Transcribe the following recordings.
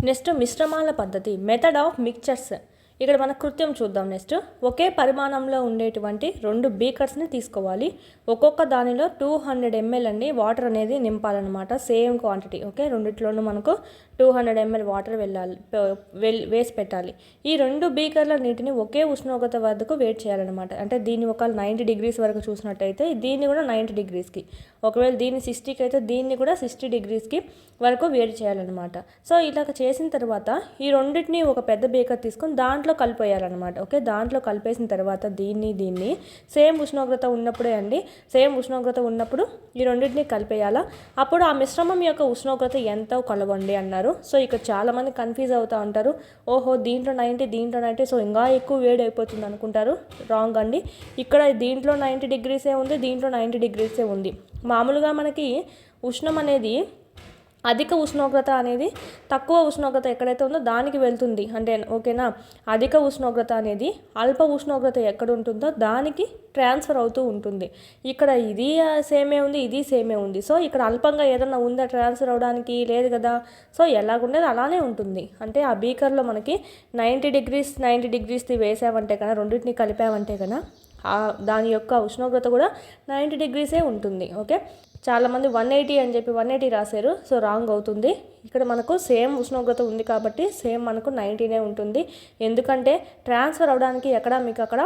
Next మిశ్రమాల పద్ధతి, method of mixtures. ఇక్కడ మన కృత్యం చూద్దాం. నెక్స్ట్ ఒకే పరిమాణంలో ఉండేటువంటి 2 బీకర్స్ని తీసుకోవాలి. ఒక్కొక్క దానిలో 200 ml అండి వాటర్ అనేది నింపాలన్నమాట. Same quantity. ఓకే, రెండిట్లోనూ మనకు 200 ml వాటర్ వేసి పెట్టాలి. ఈ 2 బీకర్ల నీటిని ఒకే ఉష్ణోగ్రత వద్దకు వేడి చేయాలన్నమాట. అంటే దీన్ని ఒక 90 degrees వరకు చూసినట్టయితే దీన్ని కూడా 90 degreesకి, ఒకవేళ దీన్ని 60కి అయితే దీన్ని కూడా 60 degreesకి వరకు వేడి చేయాలన్నమాట. సో ఇలాగ చేసిన తర్వాత ఈ రెండింటిని ఒక పెద్ద బీకర్ తీసుకొని దాంట్లో కలిపేయాలన్నమాట. ఓకే, దాంట్లో కలిపేసిన తర్వాత దీన్ని సేమ్ ఉష్ణోగ్రత ఉన్నప్పుడే అండి, సేమ్ ఉష్ణోగ్రత ఉన్నప్పుడు ఈ రెండింటిని కలిపేయాలా. అప్పుడు ఆ మిశ్రమం యొక్క ఉష్ణోగ్రత ఎంతో కలవండి అన్నారు. సో ఇక్కడ చాలామంది కన్ఫ్యూజ్ అవుతూ ఉంటారు. ఓహో, దీంట్లో 90 దీంట్లో 90, సో ఇంకా ఎక్కువ వేడి అయిపోతుంది అనుకుంటారు. రాంగ్ అండి. ఇక్కడ దీంట్లో 90 degrees ఉంది, దీంట్లో 90 degrees ఉంది. మామూలుగా మనకి ఉష్ణం అనేది, అధిక ఉష్ణోగ్రత అనేది తక్కువ ఉష్ణోగ్రత ఎక్కడైతే ఉందో దానికి వెళ్తుంది అంటే ఓకేనా. అధిక ఉష్ణోగ్రత అనేది అల్ప ఉష్ణోగ్రత ఎక్కడ ఉంటుందో దానికి ట్రాన్స్ఫర్ అవుతూ ఉంటుంది. ఇక్కడ ఇది సేమే ఉంది, ఇది సేమే ఉంది. సో ఇక్కడ అల్పంగా ఏదన్నా ఉందా ట్రాన్స్ఫర్ అవడానికి? లేదు కదా. సో ఎలాగుండేది అలానే ఉంటుంది. అంటే ఆ బీకర్లో మనకి 90 degreesది వేసామంటే కన్నా, రెండింటిని కలిపామంటే కన్నా దాని యొక్క ఉష్ణోగ్రత కూడా 90 degrees ఉంటుంది. ఓకే, చాలామంది 180 అని చెప్పి 180 రాశారు. సో రాంగ్ అవుతుంది. ఇక్కడ మనకు సేమ్ ఉష్ణోగ్రత ఉంది కాబట్టి సేమ్ మనకు 90నే ఉంటుంది. ఎందుకంటే ట్రాన్స్ఫర్ అవడానికి మీకు అక్కడ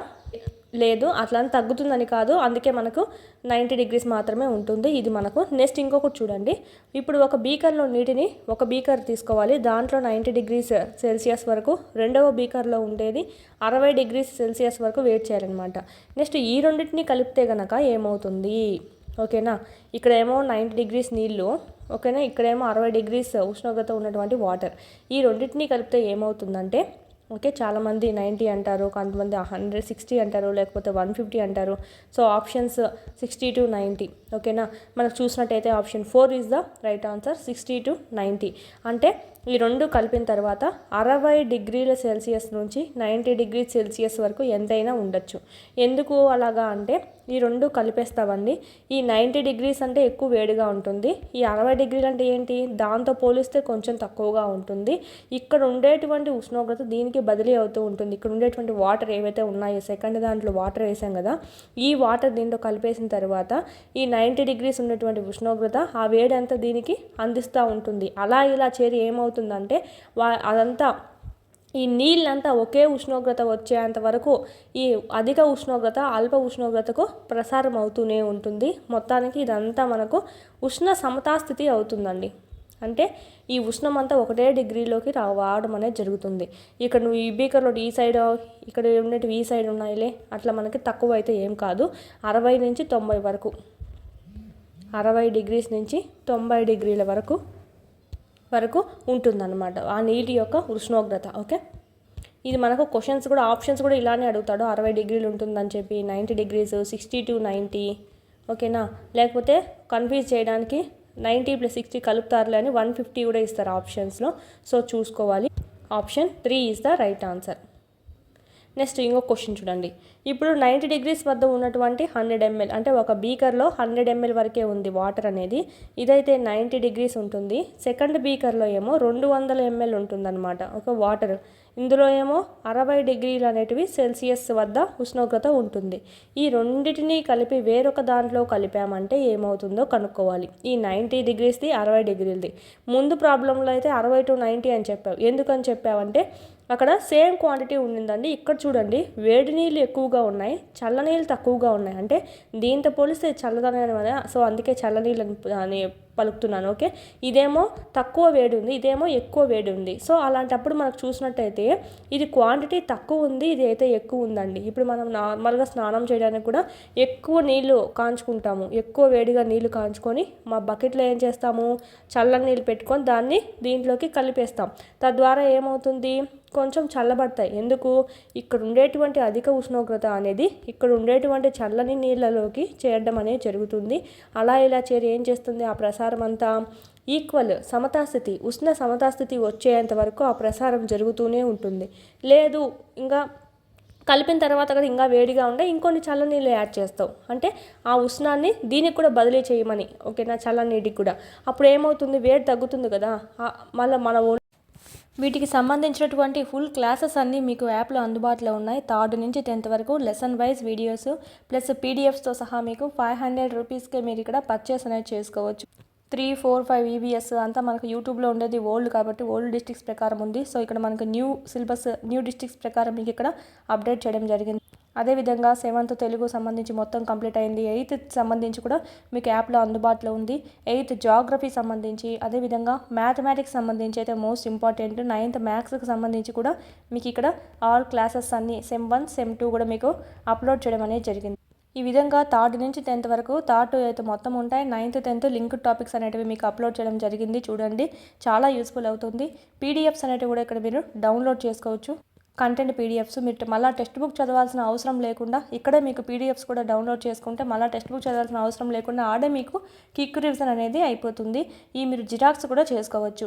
లేదు, అట్లా తగ్గుతుందని కాదు, అందుకే మనకు 90 degrees మాత్రమే ఉంటుంది. ఇది మనకు. నెక్స్ట్ ఇంకొకటి చూడండి. ఇప్పుడు ఒక బీకర్లో నీటిని, ఒక బీకర్ తీసుకోవాలి, దాంట్లో 90 degrees Celsius వరకు, రెండవ బీకర్లో ఉండేది 60 degrees Celsius వరకు వేడి చేయాలన్నమాట. నెక్స్ట్ ఈ రెండింటిని కలిపితే గనక ఏమవుతుంది? ఓకేనా, ఇక్కడేమో 90 degrees నీళ్ళు, ఓకేనా, ఇక్కడేమో 60 degrees ఉష్ణోగ్రత ఉన్నటువంటి వాటర్. ఈ రెండింటిని కలిపితే ఏమవుతుందంటే, ఓకే, చాలామంది 90 అంటారు, కొంతమంది 160 అంటారు, లేకపోతే 150 అంటారు. So options 60 to 90. ఓకేనా, మనకు చూసినట్టయితే option 4 is the right answer. 60 to 90 అంటే ఈ రెండు కలిపిన తర్వాత 60 degrees Celsius నుంచి 90 degrees Celsius వరకు ఎంతైనా ఉండొచ్చు. ఎందుకు అలాగా అంటే ఈ రెండు కలిపేస్తామండి. ఈ 90 degrees అంటే ఎక్కువ వేడిగా ఉంటుంది. ఈ 60 degrees అంటే ఏంటి, దాంతో పోలిస్తే కొంచెం తక్కువగా ఉంటుంది. ఇక్కడ ఉండేటువంటి ఉష్ణోగ్రత దీనికి బదిలీ అవుతూ ఉంటుంది. ఇక్కడ ఉండేటువంటి వాటర్ ఏవైతే ఉన్నాయో, సెకండ్ దాంట్లో వాటర్ వేసాం కదా, ఈ వాటర్ దీంట్లో కలిపేసిన తర్వాత ఈ 90 degrees ఉన్నటువంటి ఉష్ణోగ్రత ఆ వేడి అంతా దీనికి అందిస్తూ ఉంటుంది. అలా ఇలా చేరి ఏమవుతుందంటే అదంతా, ఈ నీళ్ళంతా ఒకే ఉష్ణోగ్రత వచ్చేంత వరకు ఈ అధిక ఉష్ణోగ్రత అల్ప ఉష్ణోగ్రతకు ప్రసారం అవుతూనే ఉంటుంది. మొత్తానికి ఇదంతా మనకు ఉష్ణ సమతాస్థితి అవుతుందండి. అంటే ఈ ఉష్ణం అంతా ఒకటే డిగ్రీలోకి రావడం అనేది జరుగుతుంది. ఇక్కడ నువ్వు ఈ బీకర్లో ఈ సైడ్, ఇక్కడ ఉండేటివి ఈ సైడ్ ఉన్నాయిలే, అట్లా మనకి తక్కువ అయితే ఏం కాదు. 60 నుంచి 90 వరకు, 60 degrees నుంచి 90 degrees వరకు ఉంటుందన్నమాట ఆ నీటి యొక్క ఉష్ణోగ్రత. ఓకే, ఇది మనకు క్వశ్చన్స్ కూడా, ఆప్షన్స్ కూడా ఇలానే అడుగుతాడు. 60 degrees ఉంటుందని చెప్పి, 90 degrees, 60 to 90. ఓకేనా, లేకపోతే కన్ఫ్యూజ్ చేయడానికి 90 + 60 కలుపుతారులే అని 150 కూడా ఇస్తారు ఆప్షన్స్లో. సో చూసుకోవాలి. Option 3 is the right answer. Next ఇంకో క్వశ్చన్ చూడండి. ఇప్పుడు 90 degrees వద్ద ఉన్నటువంటి 100 ml, అంటే ఒక బీకర్లో 100 ml వరకే ఉంది వాటర్ అనేది. ఇదైతే 90 degrees ఉంటుంది. సెకండ్ బీకర్లో ఏమో 200 ml ఉంటుందన్నమాట ఒక వాటర్. ఇందులో ఏమో 60 degrees అనేటివి సెల్సియస్ వద్ద ఉష్ణోగ్రత ఉంటుంది. ఈ రెండింటిని కలిపి వేరొక దాంట్లో కలిపామంటే ఏమవుతుందో కనుక్కోవాలి. ఈ 90 degreesది 60 degreesది. ముందు ప్రాబ్లంలో అయితే 60 to 90 అని చెప్పావు. ఎందుకని చెప్పావంటే అక్కడ సేమ్ క్వాంటిటీ ఉండిందండి. ఇక్కడ చూడండి, వేడి నీళ్ళు ఎక్కువగా ఉన్నాయి, చల్లనీళ్ళు తక్కువగా ఉన్నాయి. అంటే దీంతో పోలిస్తే చల్లదనం కదా, సో అందుకే చల్లనీళ్ళు అని పలుకుతున్నాను. ఓకే, ఇదేమో తక్కువ వేడి ఉంది, ఇదేమో ఎక్కువ వేడి ఉంది. సో అలాంటప్పుడు మనకు చూసినట్టయితే ఇది క్వాంటిటీ తక్కువ ఉంది, ఇది అయితే ఎక్కువ ఉందండి. ఇప్పుడు మనం నార్మల్గా స్నానం చేయడానికి కూడా ఎక్కువ నీళ్ళు కాంచుకుంటాము. ఎక్కువ వేడిగా నీళ్ళు కాంచుకొని మా బకెట్లో ఏం చేస్తాము, చల్లని నీళ్ళు పెట్టుకొని దాన్ని దీంట్లోకి కలిపేస్తాం. తద్వారా ఏమవుతుంది, కొంచెం చల్లబడతాయి. ఎందుకు, ఇక్కడ ఉండేటువంటి అధిక ఉష్ణోగ్రత అనేది ఇక్కడ ఉండేటువంటి చల్లని నీళ్ళలోకి చేరడం అనేది జరుగుతుంది. అలా ఇలా చేరి ఏం చేస్తుంది, ఆ ప్రసారం అంతా ఈక్వల్ సమతాస్థితి, ఉష్ణ సమతాస్థితి వచ్చేంత వరకు ఆ ప్రసారం జరుగుతూనే ఉంటుంది. లేదు ఇంకా కలిపిన తర్వాత కూడా ఇంకా వేడిగా ఉంటే ఇంకొన్ని చల్లనీళ్ళు యాడ్ చేస్తావు, అంటే ఆ ఉష్ణాన్ని దీనికి కూడా బదిలీ చేయమని. ఓకేనా, చల్లనీటికి కూడా. అప్పుడు ఏమవుతుంది, వేడి తగ్గుతుంది కదా, మళ్ళీ మన వీటికి సంబంధించినటువంటి ఫుల్ క్లాసెస్ అన్నీ మీకు యాప్లో అందుబాటులో ఉన్నాయి. 3rd నుంచి 10th వరకు లెసన్ వైజ్ వీడియోస్ ప్లస్ పీడిఎఫ్స్తో సహా మీకు 500 రూపీస్కే మీరు ఇక్కడ పర్చేస్ అనేది చేసుకోవచ్చు. 3, 4, 5 ఈవీఎస్ అంతా మనకు యూట్యూబ్లో ఉండేది ఓల్డ్ కాబట్టి ఓల్డ్ డిస్ట్రిక్ట్స్ ప్రకారం ఉంది. సో ఇక్కడ మనకు న్యూ సిలబస్ న్యూ డిస్ట్రిక్ట్స్ ప్రకారం మీకు ఇక్కడ అప్డేట్ చేయడం జరిగింది. అదేవిధంగా 7th తెలుగు సంబంధించి మొత్తం కంప్లీట్ అయింది. 8th సంబంధించి కూడా మీకు యాప్లో అందుబాటులో ఉంది. 8th జాగ్రఫీ సంబంధించి, అదేవిధంగా మ్యాథమెటిక్స్ సంబంధించి అయితే మోస్ట్ ఇంపార్టెంట్ 9th మ్యాథ్స్కి సంబంధించి కూడా మీకు ఇక్కడ ఆల్ క్లాసెస్ అన్నీ సెమ్ 1 సెమ్ 2 కూడా మీకు అప్లోడ్ చేయడం అనేది జరిగింది. ఈ విధంగా 3rd నుంచి 10th వరకు 3rd to 8th మొత్తం ఉంటాయి. 9th 10th లింక్డ్ టాపిక్స్ అనేటివి మీకు అప్లోడ్ చేయడం జరిగింది. చూడండి, చాలా యూస్ఫుల్ అవుతుంది. పీడిఎఫ్స్ అనేటివి కూడా ఇక్కడ మీరు డౌన్లోడ్ చేసుకోవచ్చు. కంటెంట్ పీడిఎఫ్స్ మీరు మళ్ళీ టెక్స్ట్ బుక్ చదవాల్సిన అవసరం లేకుండా ఇక్కడే మీకు పీడిఎఫ్స్ కూడా డౌన్లోడ్ చేసుకుంటే మళ్ళీ టెక్స్ట్ బుక్ చదవాల్సిన అవసరం లేకుండా ఆడే మీకు క్విక్ రివిజన్ అనేది అయిపోతుంది. ఈ మీరు జిరాక్స్ కూడా చేసుకోవచ్చు.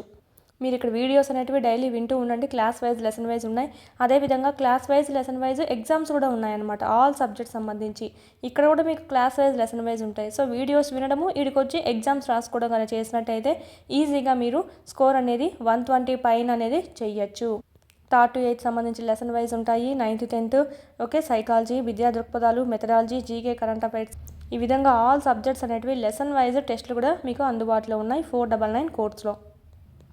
మీరు ఇక్కడ వీడియోస్ అనేటివి డైలీ వింటూ ఉండండి. క్లాస్ వైజ్ లెసన్ వైజ్ ఉన్నాయి. అదేవిధంగా class wise lesson wise exams కూడా ఉన్నాయన్నమాట. ఆల్ సబ్జెక్ట్స్ సంబంధించి ఇక్కడ కూడా మీకు క్లాస్ వైజ్ లెసన్ వైజ్ ఉంటాయి. సో వీడియోస్ వినడము ఇక్కడికొచ్చి ఎగ్జామ్స్ రాసుకోవడం కానీ చేసినట్టయితే ఈజీగా మీరు స్కోర్ అనేది 120 పైన అనేది చెయ్యొచ్చు. 3rd to 8th సంబంధించి లెసన్ వైజ్ ఉంటాయి. 9th 10th ఓకే సైకాలజీ, విద్యా దృక్పథాలు, మెథడాలజీ, జీకే, కరెంట్ అఫైర్స్ ఈ విధంగా ఆల్ సబ్జెక్ట్స్ అనేటివి లెసన్ వైజ్ టెస్టులు కూడా మీకు అందుబాటులో ఉన్నాయి 499 కోర్స్లో.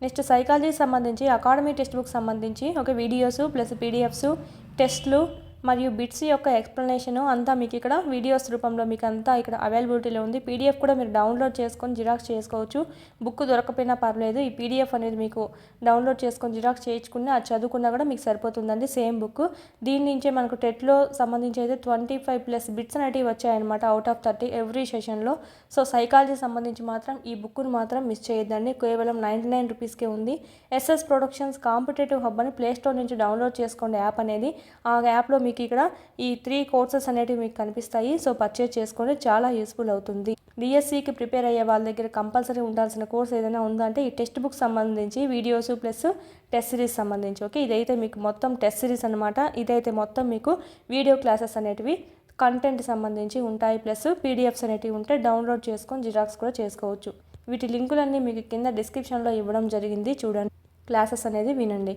నెక్స్ట్ సైకాలజీకి సంబంధించి అకాడమీ టెక్స్ట్ బుక్ సంబంధించి ఒక వీడియోస్ ప్లస్ పీడిఎఫ్స్ టెస్ట్లు మరియు బిట్స్ యొక్క ఎక్స్ప్లెనేషన్ అంతా మీకు ఇక్కడ వీడియోస్ రూపంలో మీకు అంతా ఇక్కడ అవైలబిలిటీలో ఉంది. పీడిఎఫ్ కూడా మీరు డౌన్లోడ్ చేసుకొని జిరాక్స్ చేసుకోవచ్చు. బుక్ దొరకపోయినా పర్లేదు, ఈ పీడిఎఫ్ అనేది మీకు డౌన్లోడ్ చేసుకొని జిరాక్స్ చేయించుకుని అది చదువుకున్నా కూడా మీకు సరిపోతుందండి. Same book. దీని నుంచే మనకు టెట్లో సంబంధించి అయితే 25+ బిట్స్ అనేటివి వచ్చాయన్నమాట అవుట్ ఆఫ్ 30 ఎవ్రీ సెషన్లో. సో సైకాలజీ సంబంధించి మాత్రం ఈ బుక్ను మాత్రం మిస్ చేయొద్దండి. కేవలం 99 రూపీస్కే ఉంది. ఎస్ఎస్ ప్రొడక్షన్స్ కాంపిటేటివ్ హబ్ అని ప్లేస్టోర్ నుంచి డౌన్లోడ్ చేసుకోండి యాప్ అనేది. ఆ యాప్లో మీకు ఇక్కడ ఈ 3 కోర్సెస్ అనేటివి మీకు కనిపిస్తాయి. సో పర్చేజ్ చేసుకొని చాలా యూస్ఫుల్ అవుతుంది. డిఎస్సికి ప్రిపేర్ అయ్యే వాళ్ళ దగ్గర కంపల్సరీ ఉండాల్సిన కోర్స్ ఏదైనా ఉందంటే ఈ టెక్స్ట్ బుక్ సంబంధించి వీడియోస్ ప్లస్ టెస్ట్ సిరీస్ సంబంధించి ఓకే ఇదైతే మీకు మొత్తం టెస్ట్ సిరీస్ అనమాట. ఇదైతే మొత్తం మీకు వీడియో క్లాసెస్ అనేటివి కంటెంట్ సంబంధించి ఉంటాయి. ప్లస్ పీడిఎఫ్స్ అనేటివి ఉంటే డౌన్లోడ్ చేసుకొని జిరాక్స్ కూడా చేసుకోవచ్చు. వీటి లింకులన్నీ మీకు కింద డిస్క్రిప్షన్లో ఇవ్వడం జరిగింది. చూడండి, క్లాసెస్ అనేది వినండి.